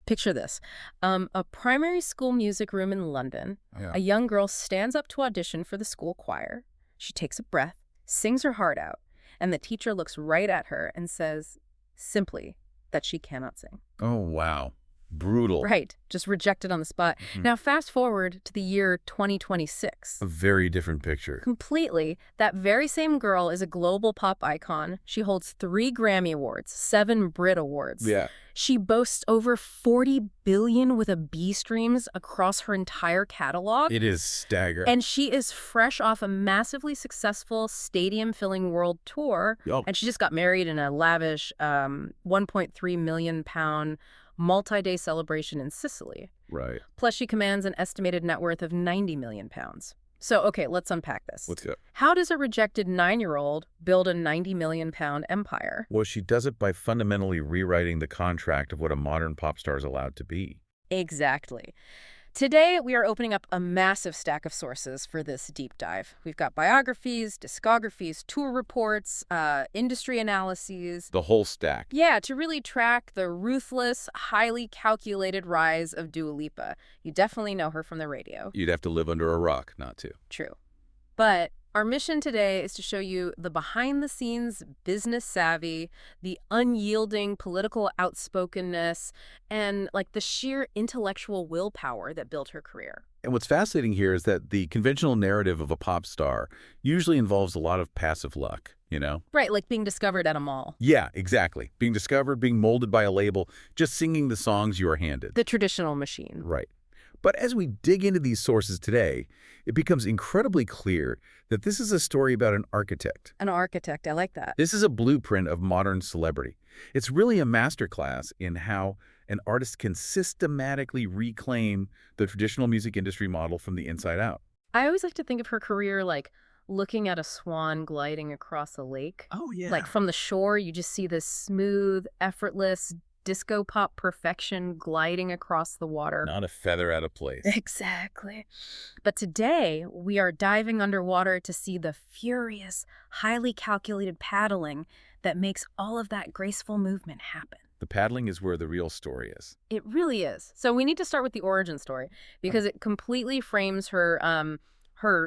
Picture this. A primary school music room in London. Yeah. A young girl stands up to audition for the school choir. She takes a breath, sings her heart out, and the teacher looks right at her and says, simply, that she cannot sing. Oh, wow. Brutal. Right. Just rejected on the spot. Now, fast forward to the year 2026. A very different picture. Completely. That very same girl is a global pop icon. She holds 3 Grammy Awards, 7 Brit Awards. Yeah. She boasts over 40 billion with a B streams across her entire catalog. It is staggering. And she is fresh off a massively successful stadium-filling world tour. Oh. And she just got married in a lavish £1.3 million multi-day celebration in Sicily. Right. Plus, she commands an estimated net worth of £90 million. So, okay, let's unpack this. Let's go. How does a rejected 9-year-old build a £90 million empire? Well, she does it by fundamentally rewriting the contract of what a modern pop star is allowed to be. Exactly. Today, we are opening up a massive stack of sources for this deep dive. We've got biographies, discographies, tour reports, industry analyses. The whole stack. Yeah, to really track the ruthless, highly calculated rise of Dua Lipa. You definitely know her from the radio. You'd have to live under a rock not to. True. But our mission today is to show you the behind-the-scenes business savvy, the unyielding political outspokenness, and like the sheer intellectual willpower that built her career. And what's fascinating here is that the conventional narrative of a pop star usually involves a lot of passive luck, you know? Right, like being discovered at a mall. Yeah, exactly. Being discovered, being molded by a label, just singing the songs you are handed. The traditional machine. Right. But as we dig into these sources today, it becomes incredibly clear that this is a story about an architect. An architect, I like that. This is a blueprint of modern celebrity. It's really a masterclass in how an artist can systematically reclaim the traditional music industry model from the inside out. I always like to think of her career like looking at a swan gliding across a lake. Oh, yeah. Like from the shore, you just see this smooth, effortless, disco pop perfection gliding across the water. Not a feather out of place. Exactly. But today, we are diving underwater to see the furious, highly calculated paddling that makes all of that graceful movement happen. The paddling is where the real story is. It really is. So we need to start with the origin story because it completely frames her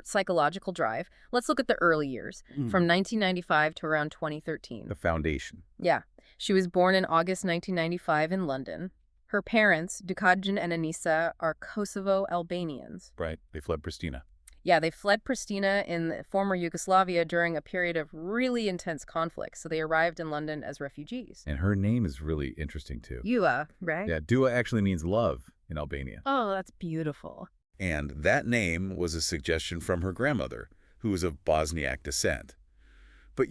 psychological drive. Let's look at the early years, from 1995 to around 2013. The foundation. Yeah. She was born in August 1995 in London. Her parents, Dukagjin and Anissa, are Kosovo Albanians. Right. They fled Pristina. Yeah, they fled Pristina in the former Yugoslavia during a period of really intense conflict, so they arrived in London as refugees. And her name is really interesting, too. Dua, right? Yeah, Dua actually means love in Albanian. Oh, that's beautiful. And that name was a suggestion from her grandmother, who was of Bosniak descent. But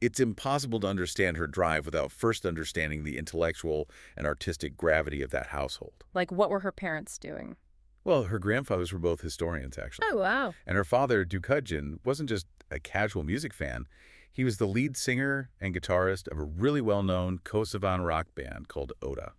it's impossible to understand her drive without first understanding the intellectual and artistic gravity of that household. Like, what were her parents doing? Well, her grandfathers were both historians, actually. Oh, wow. And her father, Dukagjin, wasn't just a casual music fan. He was the lead singer and guitarist of a really well-known Kosovan rock band called Oda.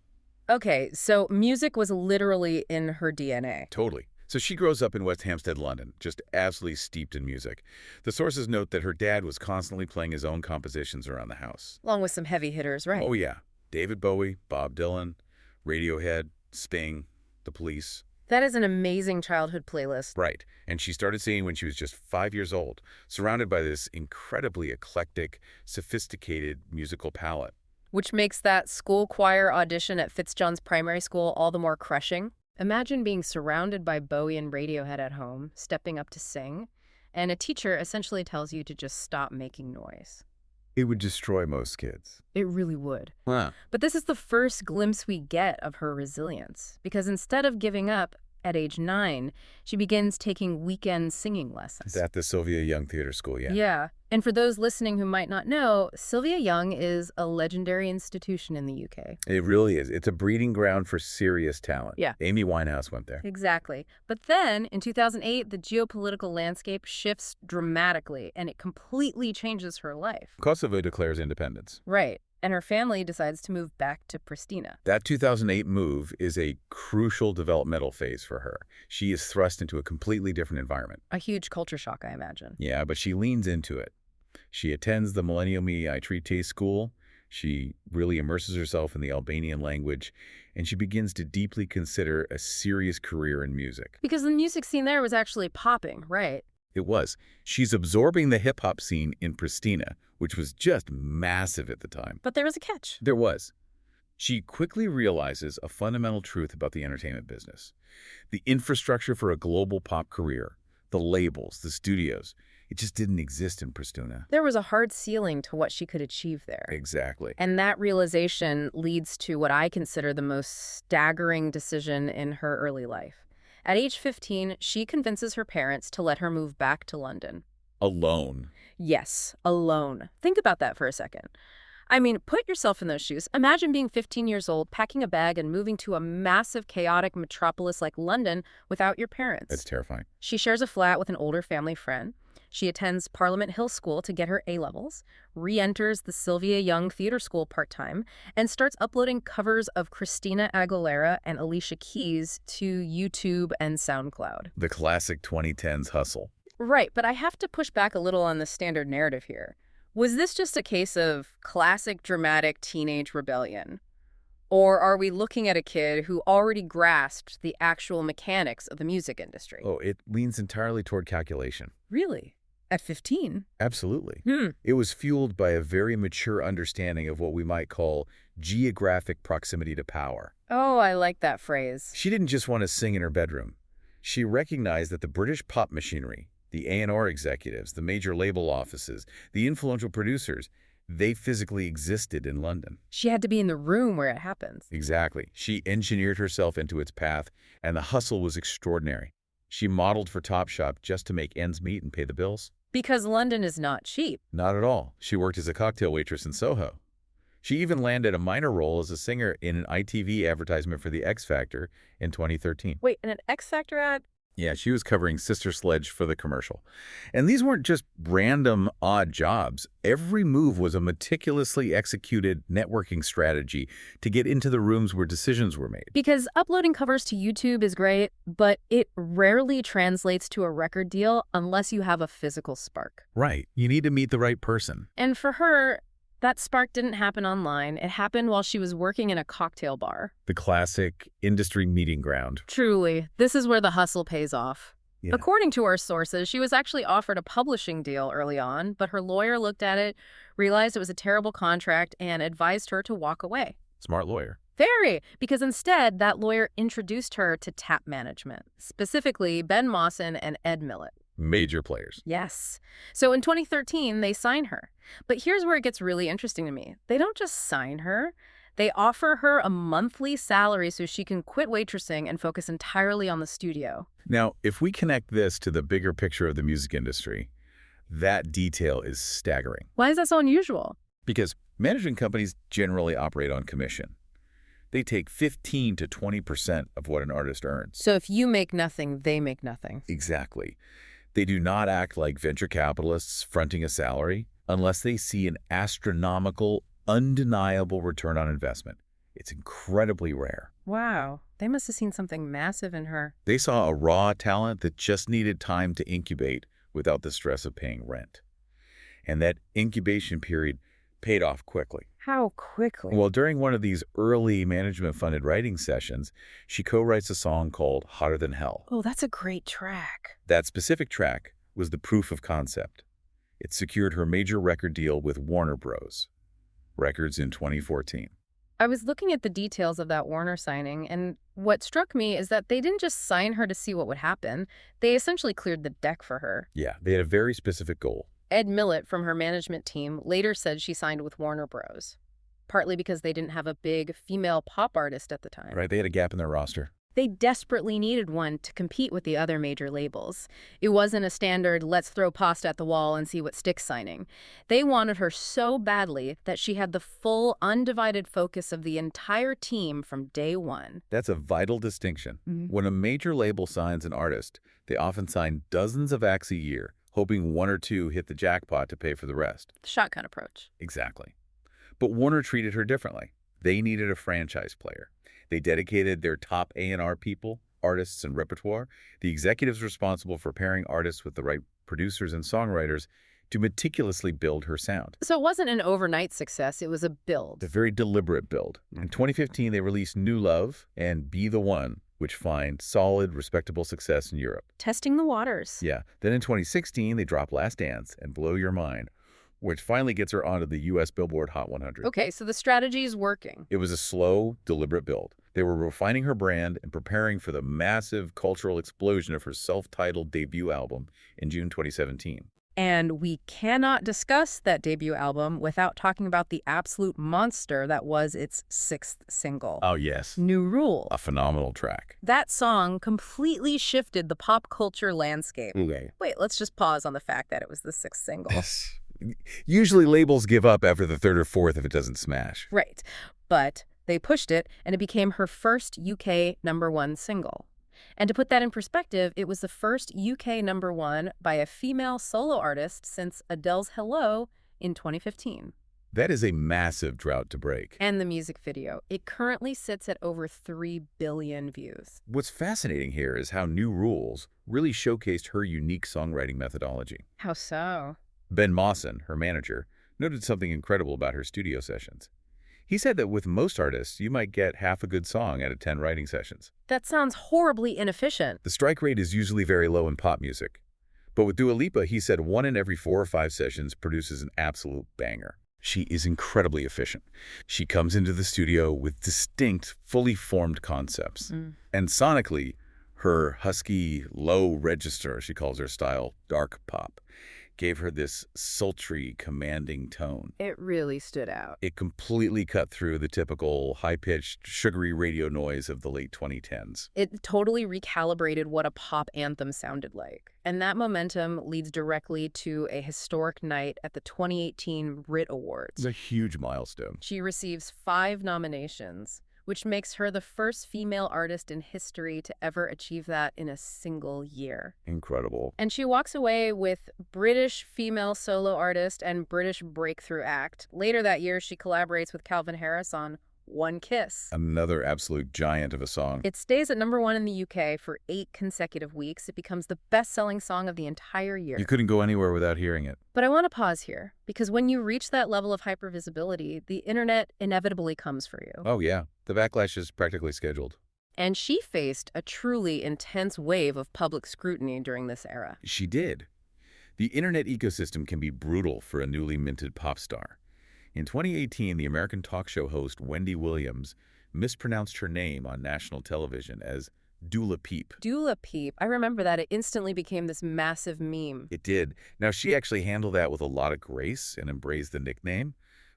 Okay, so music was literally in her DNA. Totally. So she grows up in West Hampstead, London, just absolutely steeped in music. The sources note that her dad was constantly playing his own compositions around the house. Along with some heavy hitters, right? Oh, yeah. David Bowie, Bob Dylan, Radiohead, Sting, The Police. That is an amazing childhood playlist. Right. And she started singing when she was just 5 years old, surrounded by this incredibly eclectic, sophisticated musical palette. Which makes that school choir audition at Fitzjohn's primary school all the more crushing. Imagine being surrounded by Bowie and Radiohead at home, stepping up to sing, and a teacher essentially tells you to just stop making noise. It would destroy most kids. It really would. Huh. But this is the first glimpse we get of her resilience, because instead of giving up at age 9, she begins taking weekend singing lessons. At the Sylvia Young Theater School, yeah. Yeah. And for those listening who might not know, Sylvia Young is a legendary institution in the UK. It really is. It's a breeding ground for serious talent. Yeah. Amy Winehouse went there. Exactly. But then, in 2008, the geopolitical landscape shifts dramatically, and it completely changes her life. Kosovo declares independence. Right. And her family decides to move back to Pristina. That 2008 move is a crucial developmental phase for her. She is thrust into a completely different environment. A huge culture shock, I imagine. Yeah, but she leans into it. She attends the Millennium EIT school. She really immerses herself in the Albanian language, and she begins to deeply consider a serious career in music. Because the music scene there was actually popping, right? It was. She's absorbing the hip-hop scene in Pristina, which was just massive at the time. But there was a catch. There was. She quickly realizes a fundamental truth about the entertainment business. The infrastructure for a global pop career, the labels, the studios, it just didn't exist in Pristina. There was a hard ceiling to what she could achieve there. Exactly. And that realization leads to what I consider the most staggering decision in her early life. At age 15, she convinces her parents to let her move back to London. Alone. Yes, alone. Think about that for a second. I mean, put yourself in those shoes. Imagine being 15 years old, packing a bag, and moving to a massive, chaotic metropolis like London without your parents. That's terrifying. She shares a flat with an older family friend. She attends Parliament Hill School to get her A-levels, re-enters the Sylvia Young Theatre School part-time, and starts uploading covers of Christina Aguilera and Alicia Keys to YouTube and SoundCloud. The classic 2010s hustle. Right, but I have to push back a little on the standard narrative here. Was this just a case of classic dramatic teenage rebellion? Or are we looking at a kid who already grasped the actual mechanics of the music industry? Oh, it leans entirely toward calculation. Really? At 15? Absolutely. It was fueled by a very mature understanding of what we might call geographic proximity to power. Oh, I like that phrase. She didn't just want to sing in her bedroom. She recognized that the British pop machinery, the A&R executives, the major label offices, the influential producers, they physically existed in London. She had to be in the room where it happens. Exactly. She engineered herself into its path, and the hustle was extraordinary. She modeled for Topshop just to make ends meet and pay the bills. Because London is not cheap. Not at all. She worked as a cocktail waitress in Soho. She even landed a minor role as a singer in an ITV advertisement for the X Factor in 2013. Wait, in an X Factor ad? Yeah, she was covering Sister Sledge for the commercial. And these weren't just random, odd jobs. Every move was a meticulously executed networking strategy to get into the rooms where decisions were made. Because uploading covers to YouTube is great, but it rarely translates to a record deal unless you have a physical spark. Right. You need to meet the right person. And for her, that spark didn't happen online. It happened while she was working in a cocktail bar. The classic industry meeting ground. Truly, this is where the hustle pays off. Yeah. According to our sources, she was actually offered a publishing deal early on, but her lawyer looked at it, realized it was a terrible contract, and advised her to walk away. Smart lawyer. Very, because instead, that lawyer introduced her to tap management, specifically Ben Mawson and Ed Millett. Major players. Yes. So in 2013, they sign her. But here's where it gets really interesting to me. They don't just sign her. They offer her a monthly salary so she can quit waitressing and focus entirely on the studio. Now, if we connect this to the bigger picture of the music industry, that detail is staggering. Why is that so unusual? Because management companies generally operate on commission. They take 15 to 20% of what an artist earns. So if you make nothing, they make nothing. Exactly. They do not act like venture capitalists fronting a salary unless they see an astronomical, undeniable return on investment. It's incredibly rare. Wow. They must have seen something massive in her. They saw a raw talent that just needed time to incubate without the stress of paying rent. And that incubation period paid off quickly. How quickly? Well, during one of these early management-funded writing sessions, she co-writes a song called Hotter Than Hell. Oh, that's a great track. That specific track was the proof of concept. It secured her major record deal with Warner Bros. Records in 2014. I was looking at the details of that Warner signing, and what struck me is that they didn't just sign her to see what would happen. They essentially cleared the deck for her. Yeah, they had a very specific goal. Ed Millett from her management team later said she signed with Warner Bros., partly because they didn't have a big female pop artist at the time. Right, they had a gap in their roster. They desperately needed one to compete with the other major labels. It wasn't a standard, let's throw pasta at the wall and see what sticks signing. They wanted her so badly that she had the full, undivided focus of the entire team from day one. That's a vital distinction. When a major label signs an artist, they often sign dozens of acts a year, hoping one or two hit the jackpot to pay for the rest. The shotgun approach. Exactly. But Warner treated her differently. They needed a franchise player. They dedicated their top A&R people, artists, and repertoire, the executives responsible for pairing artists with the right producers and songwriters, to meticulously build her sound. So it wasn't an overnight success, it was a build. A very deliberate build. In 2015, they released New Love and Be the One, which find solid, respectable success in Europe. Testing the waters. Yeah. Then in 2016, they drop Last Dance and Blow Your Mind, which finally gets her onto the U.S. Billboard Hot 100. Okay, so the strategy is working. It was a slow, deliberate build. They were refining her brand and preparing for the massive cultural explosion of her self-titled debut album in June 2017. And we cannot discuss that debut album without talking about the absolute monster that was its 6th single. Oh, yes. New Rule. A phenomenal track. That song completely shifted the pop culture landscape. Okay. Wait, let's just pause on the fact that it was the 6th single. Usually labels give up after the 3rd or 4th if it doesn't smash. Right. But they pushed it, and it became her first UK #1 single. And to put that in perspective, it was the first UK #1 by a female solo artist since Adele's Hello in 2015. That is a massive drought to break. And the music video. It currently sits at over 3 billion views. What's fascinating here is how New Rules really showcased her unique songwriting methodology. How so? Ben Mawson, her manager, noted something incredible about her studio sessions. He said that with most artists, you might get half a good song out of 10 writing sessions. That sounds horribly inefficient. The strike rate is usually very low in pop music. But with Dua Lipa, he said 1 in every 4 or 5 sessions produces an absolute banger. She is incredibly efficient. She comes into the studio with distinct, fully formed concepts. And sonically, her husky, low register, she calls her style, dark pop, gave her this sultry, commanding tone. It really stood out. It completely cut through the typical high-pitched, sugary radio noise of the late 2010s. It totally recalibrated what a pop anthem sounded like. And that momentum leads directly to a historic night at the 2018 Brit Awards. It's a huge milestone. She receives 5 nominations, which makes her the first female artist in history to ever achieve that in a single year. Incredible. And she walks away with British Female Solo Artist and British Breakthrough Act. Later that year, she collaborates with Calvin Harris on One Kiss. Another absolute giant of a song. It stays at #1 in the UK for 8 consecutive weeks. It becomes the best-selling song of the entire year. You couldn't go anywhere without hearing it. But I want to pause here, because when you reach that level of hypervisibility, the internet inevitably comes for you. Oh, yeah. The backlash is practically scheduled. And she faced a truly intense wave of public scrutiny during this era. She did. The internet ecosystem can be brutal for a newly minted pop star. In 2018, the American talk show host Wendy Williams mispronounced her name on national television as Dua Peep. Dua Peep. I remember that. It instantly became this massive meme. It did. Now, she actually handled that with a lot of grace and embraced the nickname,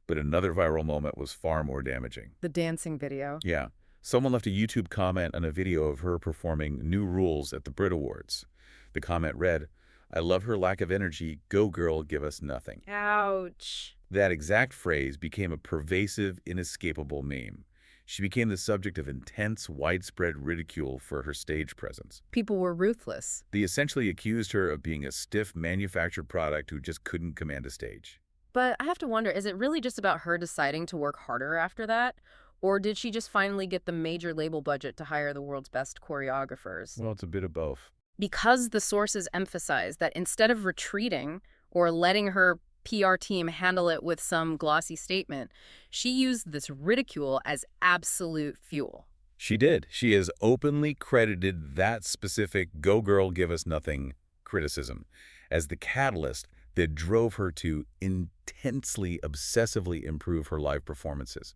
but another viral moment was far more damaging. The dancing video. Yeah. Someone left a YouTube comment on a video of her performing New Rules at the Brit Awards. The comment read, "I love her lack of energy. Go girl, give us nothing." Ouch. That exact phrase became a pervasive, inescapable meme. She became the subject of intense, widespread ridicule for her stage presence. People were ruthless. They essentially accused her of being a stiff, manufactured product who just couldn't command a stage. But I have to wonder, is it really just about her deciding to work harder after that? Or did she just finally get the major label budget to hire the world's best choreographers? Well, it's a bit of both. Because the sources emphasize that instead of retreating or letting her PR team handle it with some glossy statement, she used this ridicule as absolute fuel. She did. She has openly credited that specific "go girl, give us nothing" criticism as the catalyst that drove her to intensely, obsessively improve her live performances.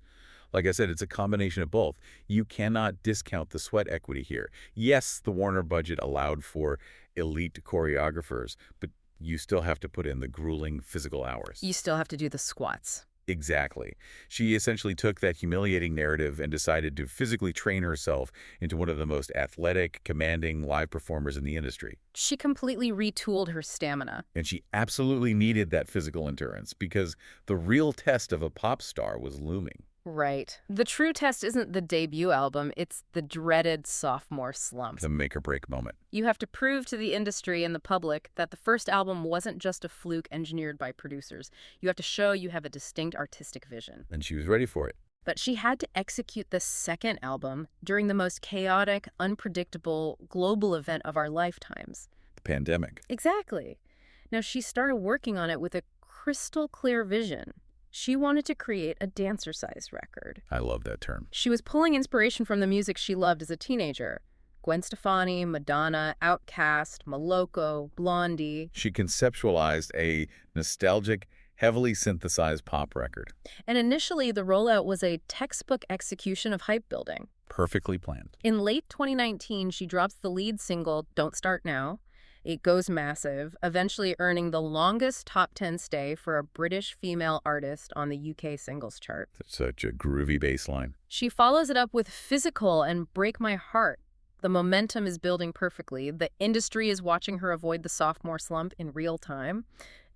Like I said, it's a combination of both. You cannot discount the sweat equity here. Yes, the Warner budget allowed for elite choreographers, but you still have to put in the grueling physical hours. You still have to do the squats. Exactly. She essentially took that humiliating narrative and decided to physically train herself into one of the most athletic, commanding live performers in the industry. She completely retooled her stamina. And she absolutely needed that physical endurance because the real test of a pop star was looming. Right. The true test isn't the debut album, it's the dreaded sophomore slump. The make-or-break moment. You have to prove to the industry and the public that the first album wasn't just a fluke engineered by producers. You have to show you have a distinct artistic vision. And she was ready for it. But she had to execute the second album during the most chaotic, unpredictable, global event of our lifetimes. The pandemic. Exactly. Now, she started working on it with a crystal clear vision. She wanted to create a dancer-sized record. I love that term. She was pulling inspiration from the music she loved as a teenager. Gwen Stefani, Madonna, Outkast, Moloko, Blondie. She conceptualized a nostalgic, heavily synthesized pop record. And initially, the rollout was a textbook execution of hype building. Perfectly planned. In late 2019, she drops the lead single, Don't Start Now. It goes massive, eventually earning the longest top 10 stay for a British female artist on the UK singles chart. Such a groovy bass line. She follows it up with Physical and Break My Heart. The momentum is building perfectly. The industry is watching her avoid the sophomore slump in real time.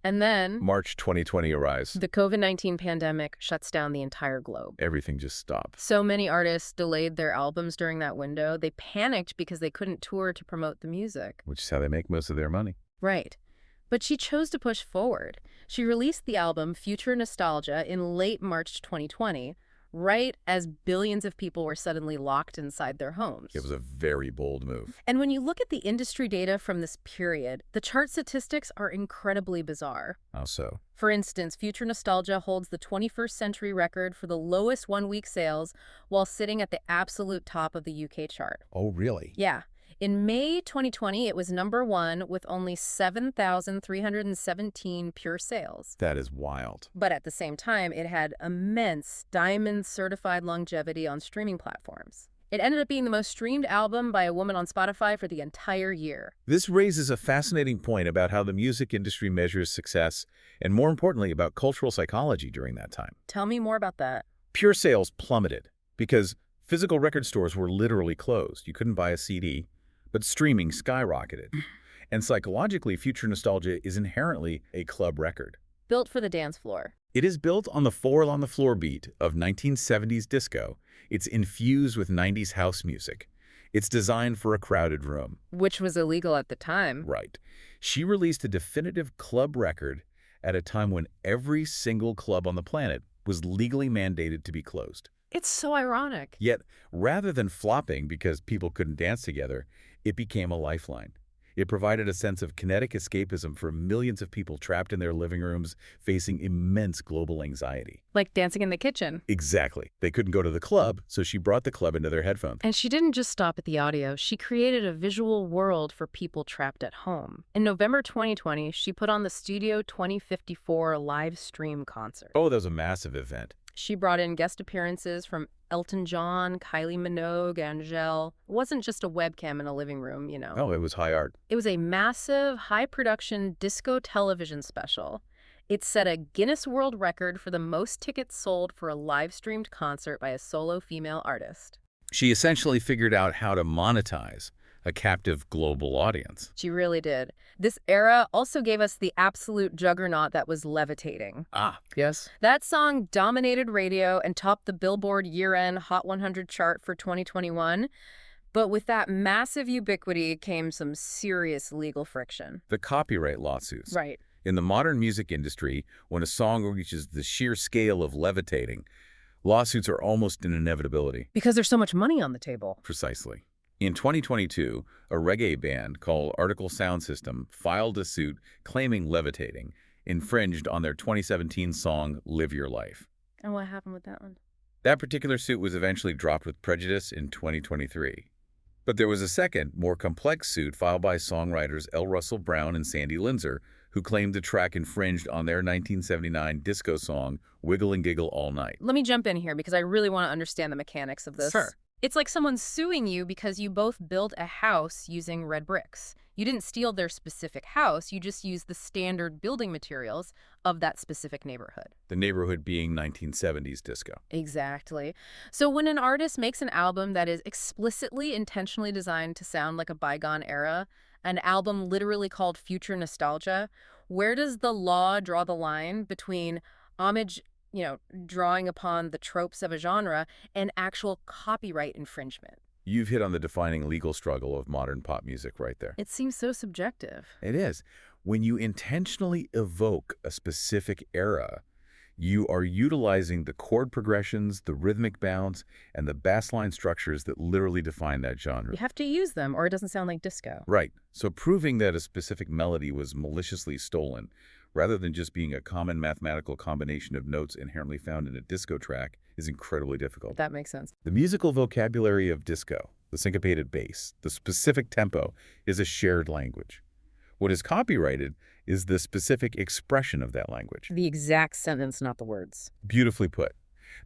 And then March 2020 arrives. the COVID-19 pandemic shuts down the entire globe. Everything just stopped. So many artists delayed their albums during that window. They panicked because they couldn't tour to promote the music. Which is how they make most of their money. Right. But she chose to push forward. She released the album Future Nostalgia in late March 2020, right as billions of people were suddenly locked inside their homes. It was a very bold move. And when you look at the industry data from this period, the chart statistics are incredibly bizarre. How so? For instance, Future Nostalgia holds the 21st century record for the lowest one-week sales while sitting at the absolute top of the UK chart. Oh, really? Yeah. In May 2020, it was #1 with only 7,317 pure sales. That is wild. But at the same time, it had immense diamond-certified longevity on streaming platforms. It ended up being the most streamed album by a woman on Spotify for the entire year. This raises a fascinating point about how the music industry measures success, and more importantly, about cultural psychology during that time. Tell me more about that. Pure sales plummeted because physical record stores were literally closed. You couldn't buy a CD, but streaming skyrocketed. And psychologically, Future Nostalgia is inherently a club record. Built for the dance floor. It is built on the four-on-the-floor beat of 1970s disco. It's infused with 90s house music. It's designed for a crowded room. Which was illegal at the time. Right. She released a definitive club record at a time when every single club on the planet was legally mandated to be closed. It's so ironic. Yet, rather than flopping because people couldn't dance together, it became a lifeline. It provided a sense of kinetic escapism for millions of people trapped in their living rooms facing immense global anxiety. Like dancing in the kitchen. Exactly. They couldn't go to the club, so she brought the club into their headphones. And she didn't just stop at the audio. She created a visual world for people trapped at home. In November 2020, she put on the Studio 2054 live stream concert. Oh, that was a massive event. She brought in guest appearances from Elton John, Kylie Minogue, Angèle. It wasn't just a webcam in a living room, you know. Oh, it was high art. It was a massive, high-production disco television special. It set a Guinness World Record for the most tickets sold for a live-streamed concert by a solo female artist. She essentially figured out how to monetize a captive global audience. She really did. This era also gave us the absolute juggernaut that was Levitating. Ah, yes. That song dominated radio and topped the Billboard year-end Hot 100 chart for 2021. But with that massive ubiquity came some serious legal friction. The copyright lawsuits. Right. In the modern music industry, when a song reaches the sheer scale of levitating, lawsuits are almost an inevitability. Because there's so much money on the table. Precisely. In 2022, a reggae band called Article Sound System filed a suit claiming Levitating infringed on their 2017 song Live Your Life. And what happened with that one? That particular suit was eventually dropped with prejudice in 2023. But there was a second, more complex suit filed by songwriters L. Russell Brown and Sandy Linzer, who claimed the track infringed on their 1979 disco song Wiggle and Giggle All Night. Let me jump in here because I really want to understand the mechanics of this. Sure. It's like someone suing you because you both built a house using red bricks. You didn't steal their specific house, you just used the standard building materials of that specific neighborhood. The neighborhood being 1970s disco. Exactly. So when an artist makes an album that is explicitly intentionally designed to sound like a bygone era, an album literally called Future Nostalgia, where does the law draw the line between homage, drawing upon the tropes of a genre and actual copyright infringement? You've hit on the defining legal struggle of modern pop music right there. It seems so subjective. It is. When you intentionally evoke a specific era, You are utilizing the chord progressions, the rhythmic bounce, and the bass line structures that literally define that genre. You have to use them or it doesn't sound like disco. Right. So proving that a specific melody was maliciously stolen, rather than just being a common mathematical combination of notes inherently found in a disco track, is incredibly difficult. That makes sense. The musical vocabulary of disco, the syncopated bass, the specific tempo, is a shared language. What is copyrighted is the specific expression of that language. The exact sentence, not the words. Beautifully put.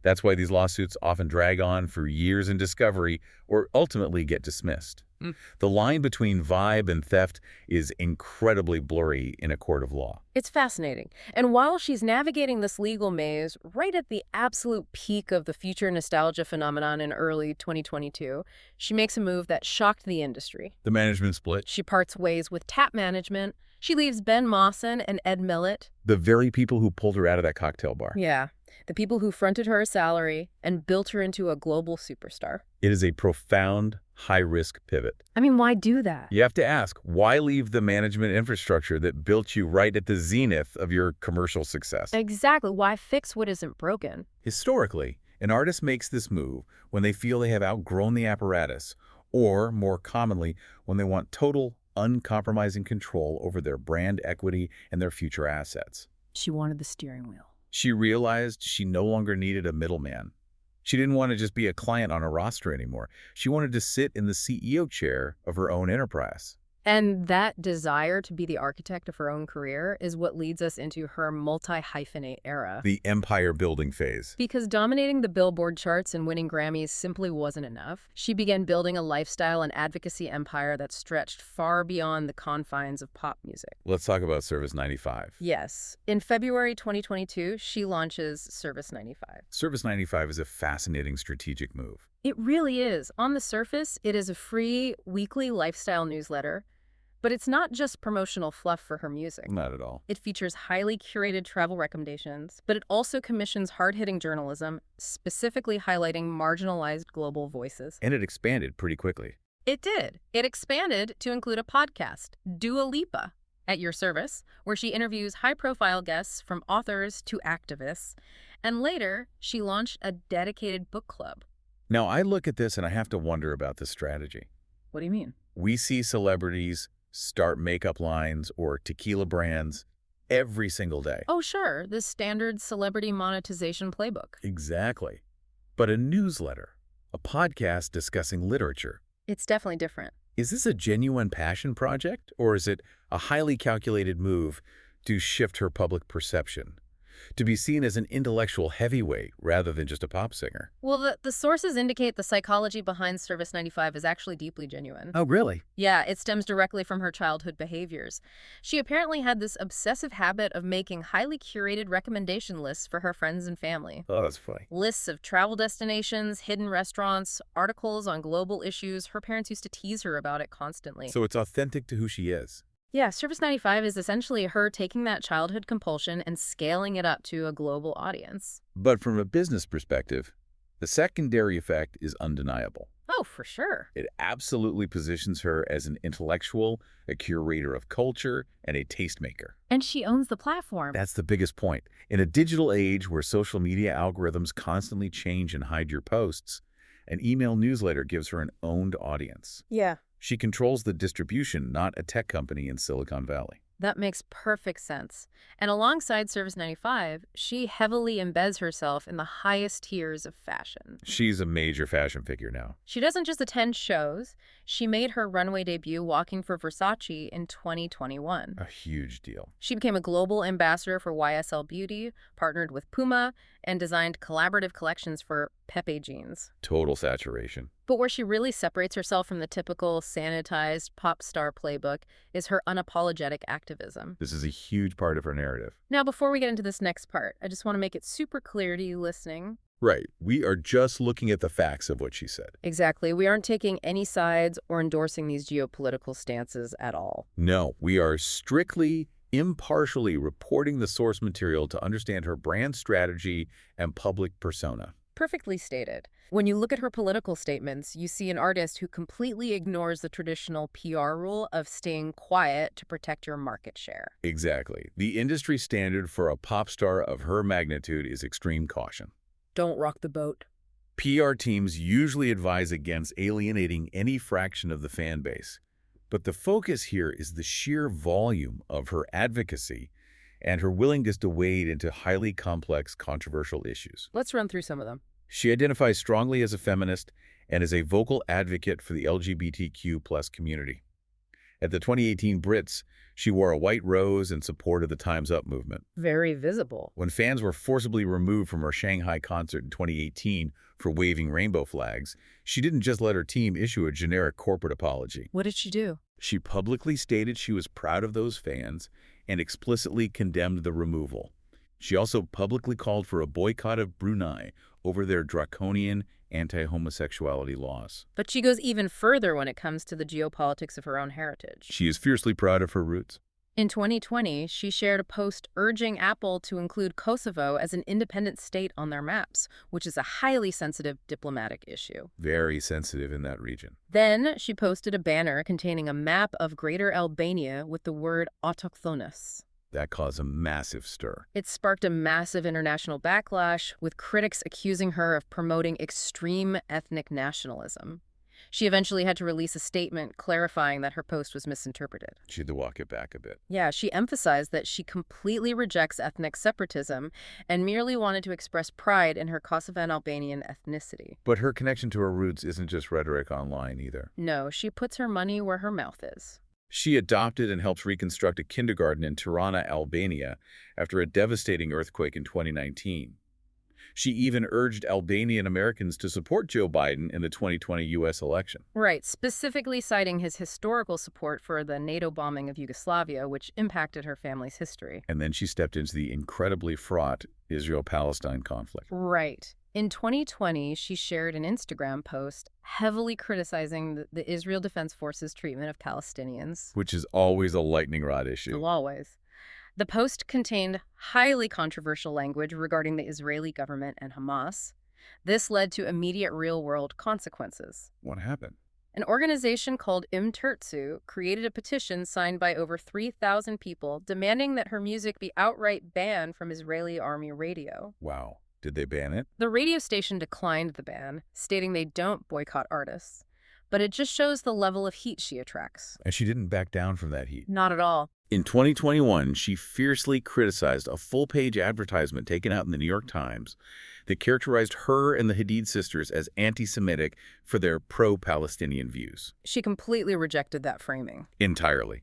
That's why these lawsuits often drag on for years in discovery or ultimately get dismissed. The line between vibe and theft is incredibly blurry in a court of law. It's fascinating. And while she's navigating this legal maze right at the absolute peak of the future nostalgia phenomenon in early 2022, she makes a move that shocked the industry. The management split. She parts ways with Tap Management. She leaves Ben Mawson and Ed Millett. The very people who pulled her out of that cocktail bar. Yeah, the people who fronted her a salary and built her into a global superstar. It is a profound, high-risk pivot. I mean, why do that? You have to ask, why leave the management infrastructure that built you right at the zenith of your commercial success? Exactly. Why fix what isn't broken? Historically, an artist makes this move when they feel they have outgrown the apparatus, or, more commonly, when they want total, uncompromising control over their brand equity and their future assets. She wanted the steering wheel. She realized she no longer needed a middleman. She didn't want to just be a client on a roster anymore. She wanted to sit in the CEO chair of her own enterprise. And that desire to be the architect of her own career is what leads us into her multi-hyphenate era. The empire-building phase. Because dominating the Billboard charts and winning Grammys simply wasn't enough, she began building a lifestyle and advocacy empire that stretched far beyond the confines of pop music. Let's talk about Service 95. Yes. In February 2022, she launches Service 95. Service 95 is a fascinating strategic move. It really is. On the surface, it is a free, weekly lifestyle newsletter, but it's not just promotional fluff for her music. Not at all. It features highly curated travel recommendations, but it also commissions hard-hitting journalism, specifically highlighting marginalized global voices. And it expanded pretty quickly. It did. It expanded to include a podcast, Dua Lipa, at your service, where she interviews high-profile guests from authors to activists. And later, she launched a dedicated book club. Now, I look at this and I have to wonder about this strategy. What do you mean? We see celebrities start makeup lines or tequila brands every single day. Oh, sure, the standard celebrity monetization playbook. Exactly. But a newsletter, a podcast discussing literature. It's definitely different. Is this a genuine passion project, or is it a highly calculated move to shift her public perception? To be seen as an intellectual heavyweight rather than just a pop singer. Well, the sources indicate the psychology behind Service 95 is actually deeply genuine. Oh, really? Yeah, it stems directly from her childhood behaviors. She apparently had this obsessive habit of making highly curated recommendation lists for her friends and family. Oh, that's funny. Lists of travel destinations, hidden restaurants, articles on global issues. Her parents used to tease her about it constantly. So it's authentic to who she is. Yeah, Service 95 is essentially her taking that childhood compulsion and scaling it up to a global audience. But from a business perspective, the secondary effect is undeniable. Oh, for sure. It absolutely positions her as an intellectual, a curator of culture, and a tastemaker. And she owns the platform. That's the biggest point. In a digital age where social media algorithms constantly change and hide your posts, an email newsletter gives her an owned audience. Yeah. She controls the distribution, not a tech company in Silicon Valley. That makes perfect sense. And alongside Service 95, she heavily embeds herself in the highest tiers of fashion. She's a major fashion figure now. She doesn't just attend shows. She made her runway debut walking for Versace in 2021. A huge deal. She became a global ambassador for YSL Beauty, partnered with Puma, and designed collaborative collections for Pepe jeans. Total saturation. But where she really separates herself from the typical sanitized pop star playbook is her unapologetic activism. This is a huge part of her narrative. Now, before we get into this next part, I just want to make it super clear to you listening. Right. We are just looking at the facts of what she said. Exactly. We aren't taking any sides or endorsing these geopolitical stances at all. No, we are strictly, impartially reporting the source material to understand her brand strategy and public persona. perfectly stated. When you look at her political statements, you see an artist who completely ignores the traditional PR rule of staying quiet to protect your market share. Exactly. The industry standard for a pop star of her magnitude is extreme caution. Don't rock the boat. PR teams usually advise against alienating any fraction of the fan base. But the focus here is the sheer volume of her advocacy and her willingness to wade into highly complex, controversial issues. Let's run through some of them. She identifies strongly as a feminist and is a vocal advocate for the LGBTQ+ community. At the 2018 Brits, she wore a white rose in support of the Time's Up movement. Very visible. When fans were forcibly removed from her Shanghai concert in 2018 for waving rainbow flags, she didn't just let her team issue a generic corporate apology. What did she do? She publicly stated she was proud of those fans and explicitly condemned the removal. She also publicly called for a boycott of Brunei over their draconian anti-homosexuality laws. But she goes even further when it comes to the geopolitics of her own heritage. She is fiercely proud of her roots. In 2020, she shared a post urging Apple to include Kosovo as an independent state on their maps, which is a highly sensitive diplomatic issue. Very sensitive in that region. Then she posted a banner containing a map of Greater Albania with the word autochthonous. That caused a massive stir. It sparked a massive international backlash, with critics accusing her of promoting extreme ethnic nationalism. She eventually had to release a statement clarifying that her post was misinterpreted. She had to walk it back a bit. Yeah, she emphasized that she completely rejects ethnic separatism and merely wanted to express pride in her Kosovan Albanian ethnicity. But her connection to her roots isn't just rhetoric online either. No, she puts her money where her mouth is. She adopted and helped reconstruct a kindergarten in Tirana, Albania, after a devastating earthquake in 2019. She even urged Albanian Americans to support Joe Biden in the 2020 U.S. election. Right, specifically citing his historical support for the NATO bombing of Yugoslavia, which impacted her family's history. And then she stepped into the incredibly fraught Israel-Palestine conflict. Right. In 2020, she shared an Instagram post heavily criticizing the Israel Defense Forces' treatment of Palestinians. Which is always a lightning rod issue. Always. The post contained highly controversial language regarding the Israeli government and Hamas. This led to immediate real-world consequences. What happened? An organization called Imturtsu created a petition signed by over 3,000 people demanding that her music be outright banned from Israeli army radio. Wow. Did they ban it? The radio station declined the ban, stating they don't boycott artists. But it just shows the level of heat she attracts. And she didn't back down from that heat. Not at all. In 2021, she fiercely criticized a full-page advertisement taken out in the New York Times that characterized her and the Hadid sisters as anti-Semitic for their pro-Palestinian views. She completely rejected that framing. Entirely.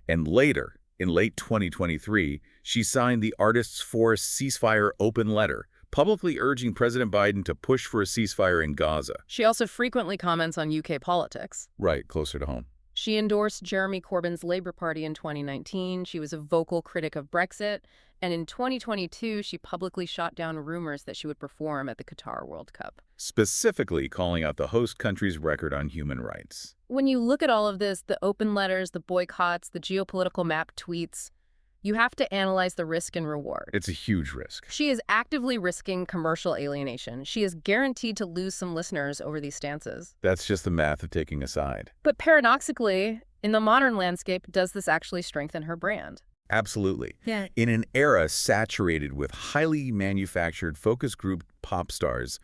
And later, in late 2023, she signed the Artists for Ceasefire open letter, publicly urging President Biden to push for a ceasefire in Gaza. She also frequently comments on UK politics. Right, closer to home. She endorsed Jeremy Corbyn's Labour Party in 2019. She was a vocal critic of Brexit. And in 2022, she publicly shot down rumors that she would perform at the Qatar World Cup. Specifically calling out the host country's record on human rights. When you look at all of this, the open letters, the boycotts, the geopolitical map tweets, you have to analyze the risk and reward. It's a huge risk. She is actively risking commercial alienation. She is guaranteed to lose some listeners over these stances. That's just the math of taking a side. But paradoxically, in the modern landscape, does this actually strengthen her brand? Absolutely. Yeah. In an era saturated with highly manufactured focus group pop stars,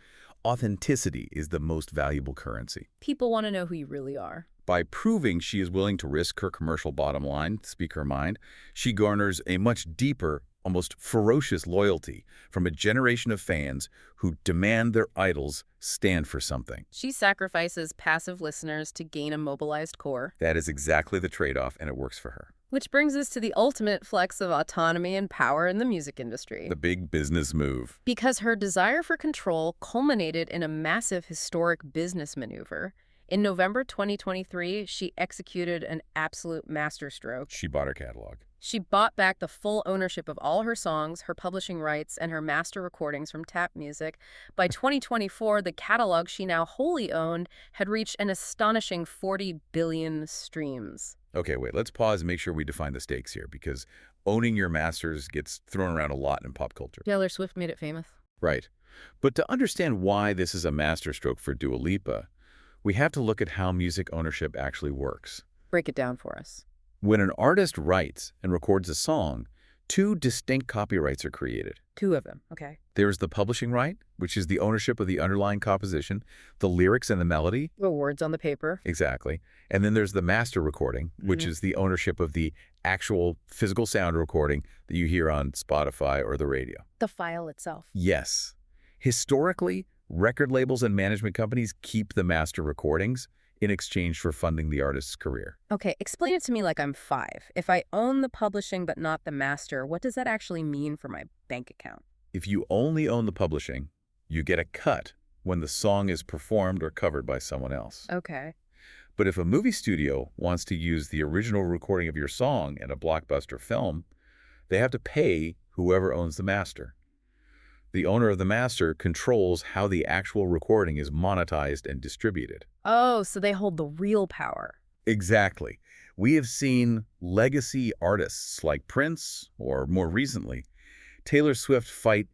authenticity is the most valuable currency. People want to know who you really are. By proving she is willing to risk her commercial bottom line, speak her mind, she garners a much deeper, almost ferocious loyalty from a generation of fans who demand their idols stand for something. She sacrifices passive listeners to gain a mobilized core. That is exactly the trade-off, and it works for her. Which brings us to the ultimate flex of autonomy and power in the music industry. The big business move. Because her desire for control culminated in a massive historic business maneuver. In November 2023, she executed an absolute masterstroke. She bought her catalog. She bought back the full ownership of all her songs, her publishing rights, and her master recordings from Tap Music. By 2024, the catalog she now wholly owned had reached an astonishing 40 billion streams. Okay, wait, let's pause and make sure we define the stakes here, because owning your masters gets thrown around a lot in pop culture. Taylor Swift made it famous. Right. But to understand why this is a masterstroke for Dua Lipa, we have to look at how music ownership actually works. Break it down for us. When an artist writes and records a song, two distinct copyrights are created. Two of them, okay. There's the publishing right, which is the ownership of the underlying composition, the lyrics and the melody. The words on the paper. Exactly. And then there's the master recording, which is the ownership of the actual physical sound recording that you hear on Spotify or the radio. The file itself. Yes. Historically, record labels and management companies keep the master recordings in exchange for funding the artist's career. Okay, explain it to me like I'm 5. If I own the publishing but not the master, what does that actually mean for my bank account? If you only own the publishing, you get a cut when the song is performed or covered by someone else. Okay. But if a movie studio wants to use the original recording of your song in a blockbuster film, they have to pay whoever owns the master. The owner of the master controls how the actual recording is monetized and distributed. Oh, so they hold the real power. Exactly. We have seen legacy artists like Prince, or more recently, Taylor Swift fight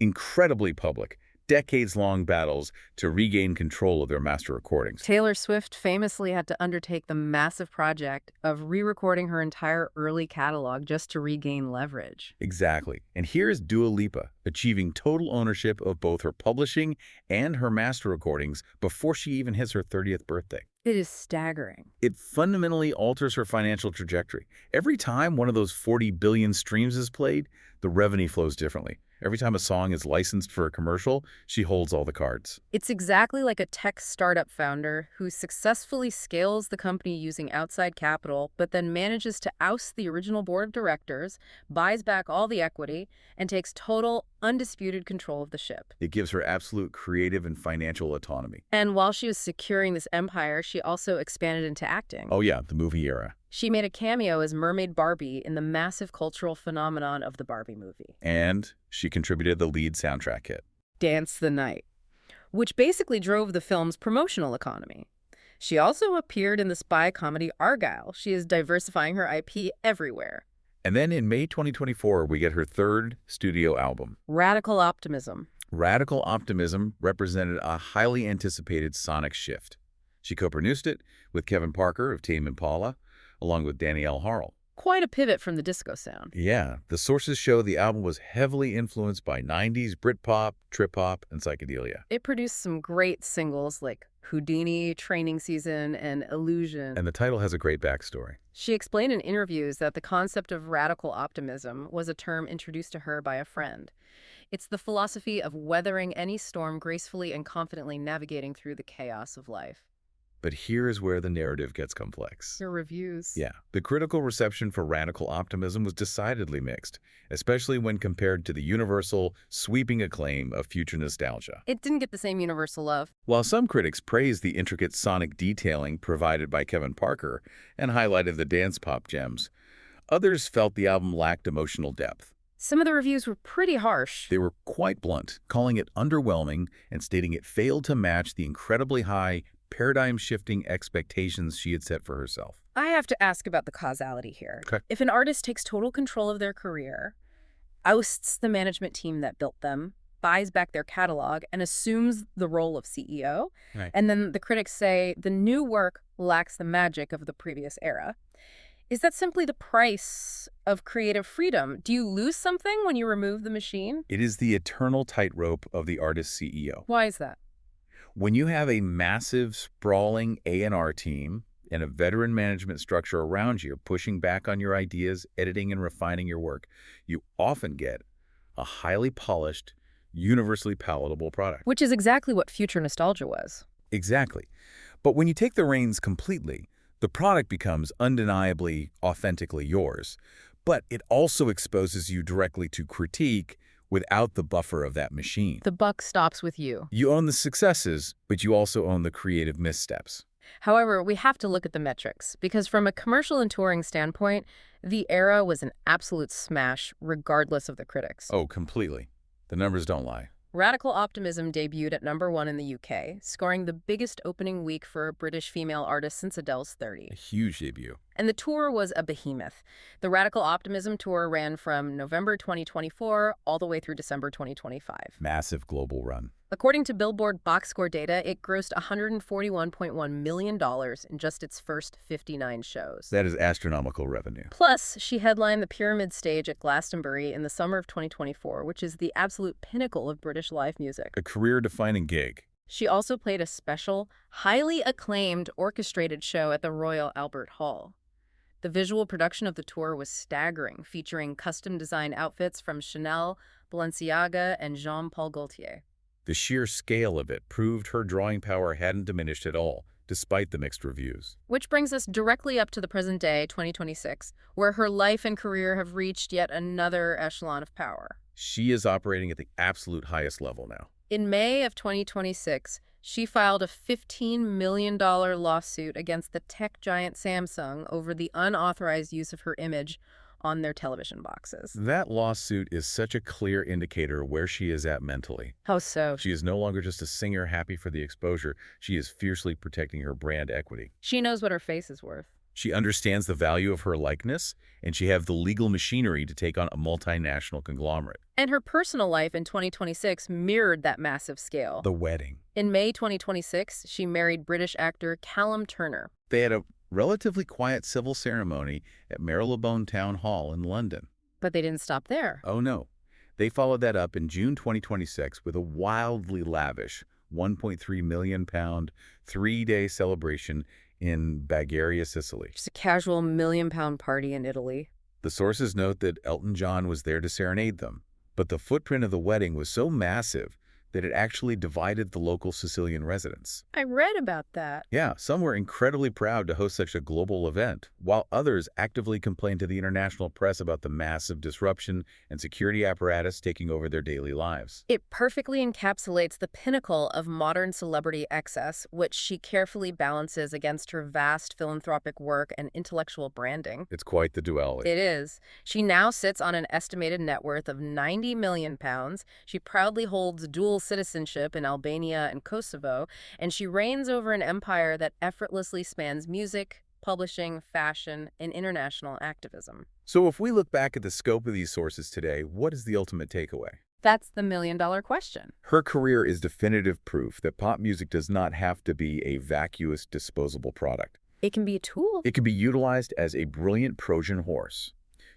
incredibly public, decades-long battles to regain control of their master recordings. Taylor Swift famously had to undertake the massive project of re-recording her entire early catalog just to regain leverage. Exactly. And here's Dua Lipa achieving total ownership of both her publishing and her master recordings before she even hits her 30th birthday. It is staggering. It fundamentally alters her financial trajectory. Every time one of those 40 billion streams is played, the revenue flows differently. Every time a song is licensed for a commercial, she holds all the cards. It's exactly like a tech startup founder who successfully scales the company using outside capital, but then manages to oust the original board of directors, buys back all the equity, and takes total, undisputed control of the ship. It gives her absolute creative and financial autonomy. And while she was securing this empire, she also expanded into acting. Oh yeah, the movie era. She made a cameo as Mermaid Barbie in the massive cultural phenomenon of the Barbie movie. And she contributed the lead soundtrack hit, Dance the Night, which basically drove the film's promotional economy. She also appeared in the spy comedy Argylle. She is diversifying her IP everywhere. And then in May 2024, we get her third studio album. Radical Optimism. Radical Optimism represented a highly anticipated sonic shift. She co-produced it with Kevin Parker of Tame Impala, along with Danielle Harle. Quite a pivot from the disco sound. Yeah, the sources show the album was heavily influenced by 90s Britpop, trip-hop, and psychedelia. It produced some great singles like Houdini, Training Season, and Illusion. And the title has a great backstory. She explained in interviews that the concept of radical optimism was a term introduced to her by a friend. It's the philosophy of weathering any storm gracefully and confidently navigating through the chaos of life. But here is where the narrative gets complex. Your reviews. Yeah, the critical reception for Radical Optimism was decidedly mixed, especially when compared to the universal, sweeping acclaim of future nostalgia. It didn't get the same universal love. While some critics praised the intricate sonic detailing provided by Kevin Parker and highlighted the dance pop gems, others felt the album lacked emotional depth. Some of the reviews were pretty harsh. They were quite blunt, calling it underwhelming and stating it failed to match the incredibly high, paradigm-shifting expectations she had set for herself. I have to ask about the causality here. Okay. If an artist takes total control of their career, ousts the management team that built them, buys back their catalog, and assumes the role of CEO, Right. and then the critics say the new work lacks the magic of the previous era, is that simply the price of creative freedom? Do you lose something when you remove the machine? It is the eternal tightrope of the artist CEO. Why is that? When you have a massive, sprawling A&R team and a veteran management structure around you pushing back on your ideas, editing and refining your work, you often get a highly polished, universally palatable product. Which is exactly what future nostalgia was. Exactly. But when you take the reins completely, the product becomes undeniably, authentically yours. But it also exposes you directly to critique without the buffer of that machine. The buck stops with you. You own the successes, but you also own the creative missteps. However, we have to look at the metrics, because from a commercial and touring standpoint, the era was an absolute smash, regardless of the critics. Oh, completely. The numbers don't lie. Radical Optimism debuted at #1 in the UK, scoring the biggest opening week for a British female artist since Adele's 30. A huge debut. And the tour was a behemoth. The Radical Optimism Tour ran from November 2024 all the way through December 2025. Massive global run. According to Billboard box score data, it grossed $141.1 million in just its first 59 shows. That is astronomical revenue. Plus, she headlined the Pyramid Stage at Glastonbury in the summer of 2024, which is the absolute pinnacle of British live music. A career-defining gig. She also played a special, highly acclaimed orchestrated show at the Royal Albert Hall. The visual production of the tour was staggering, featuring custom-designed outfits from Chanel, Balenciaga, and Jean-Paul Gaultier. The sheer scale of it proved her drawing power hadn't diminished at all, despite the mixed reviews. Which brings us directly up to the present day, 2026, where her life and career have reached yet another echelon of power. She is operating at the absolute highest level now. In May of 2026, she filed a $15 million lawsuit against the tech giant Samsung over the unauthorized use of her image on their television boxes. That lawsuit is such a clear indicator where she is at mentally. How so? She is no longer just a singer happy for the exposure. She is fiercely protecting her brand equity. She knows what her face is worth. She understands the value of her likeness, and she has the legal machinery to take on a multinational conglomerate. And her personal life in 2026 mirrored that massive scale. The wedding. In May 2026, she married British actor Callum Turner. They had a relatively quiet civil ceremony at Marylebone Town Hall in London. But they didn't stop there. Oh no. They followed that up in June 2026 with a wildly lavish £1.3 million three-day celebration in Bagheria, Sicily. Just a casual £1 million party in Italy. The sources note that Elton John was there to serenade them, but the footprint of the wedding was so massive that it actually divided the local Sicilian residents. I read about that. Yeah, some were incredibly proud to host such a global event, while others actively complained to the international press about the massive disruption and security apparatus taking over their daily lives. It perfectly encapsulates the pinnacle of modern celebrity excess, which she carefully balances against her vast philanthropic work and intellectual branding. It's quite the duality. It is. She now sits on an estimated net worth of £90 million. She proudly holds dual citizenship in Albania and Kosovo, and she reigns over an empire that effortlessly spans music, publishing, fashion, and international activism. So if we look back at the scope of these sources today, what is the ultimate takeaway? That's the million-dollar question. Her career is definitive proof that pop music does not have to be a vacuous, disposable product. It can be a tool. It can be utilized as a brilliant Trojan horse.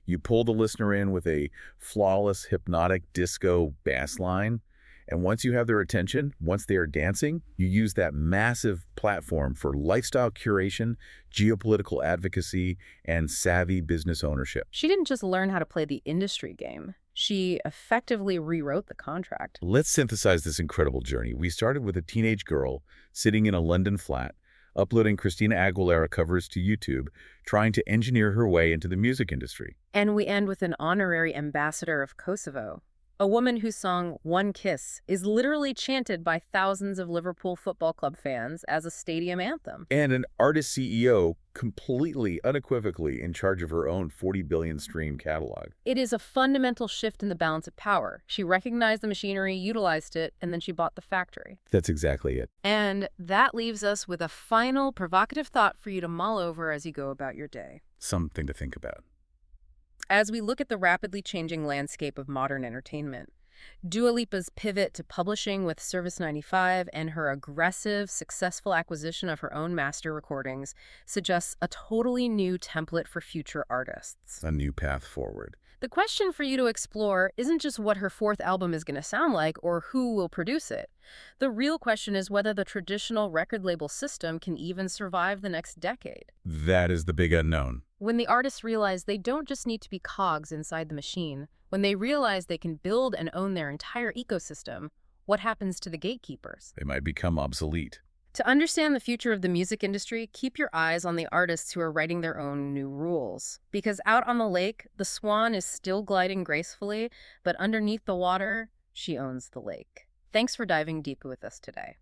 You pull the listener in with a flawless, hypnotic disco bass line, and once you have their attention, once they are dancing, you use that massive platform for lifestyle curation, geopolitical advocacy, and savvy business ownership. She didn't just learn how to play the industry game. She effectively rewrote the contract. Let's synthesize this incredible journey. We started with a teenage girl sitting in a London flat, uploading Christina Aguilera covers to YouTube, trying to engineer her way into the music industry. And we end with an honorary ambassador of Kosovo. A woman whose song One Kiss is literally chanted by thousands of Liverpool Football Club fans as a stadium anthem. And an artist CEO completely, unequivocally in charge of her own 40 billion stream catalog. It is a fundamental shift in the balance of power. She recognized the machinery, utilized it, and then she bought the factory. That's exactly it. And that leaves us with a final provocative thought for you to mull over as you go about your day. Something to think about. As we look at the rapidly changing landscape of modern entertainment, Dua Lipa's pivot to publishing with Service 95 and her aggressive, successful acquisition of her own master recordings suggests a totally new template for future artists. A new path forward. The question for you to explore isn't just what her fourth album is going to sound like or who will produce it. The real question is whether the traditional record label system can even survive the next decade. That is the big unknown. When the artists realize they don't just need to be cogs inside the machine, when they realize they can build and own their entire ecosystem, what happens to the gatekeepers? They might become obsolete. To understand the future of the music industry, keep your eyes on the artists who are writing their own new rules. Because out on the lake, the swan is still gliding gracefully, but underneath the water, she owns the lake. Thanks for diving deep with us today.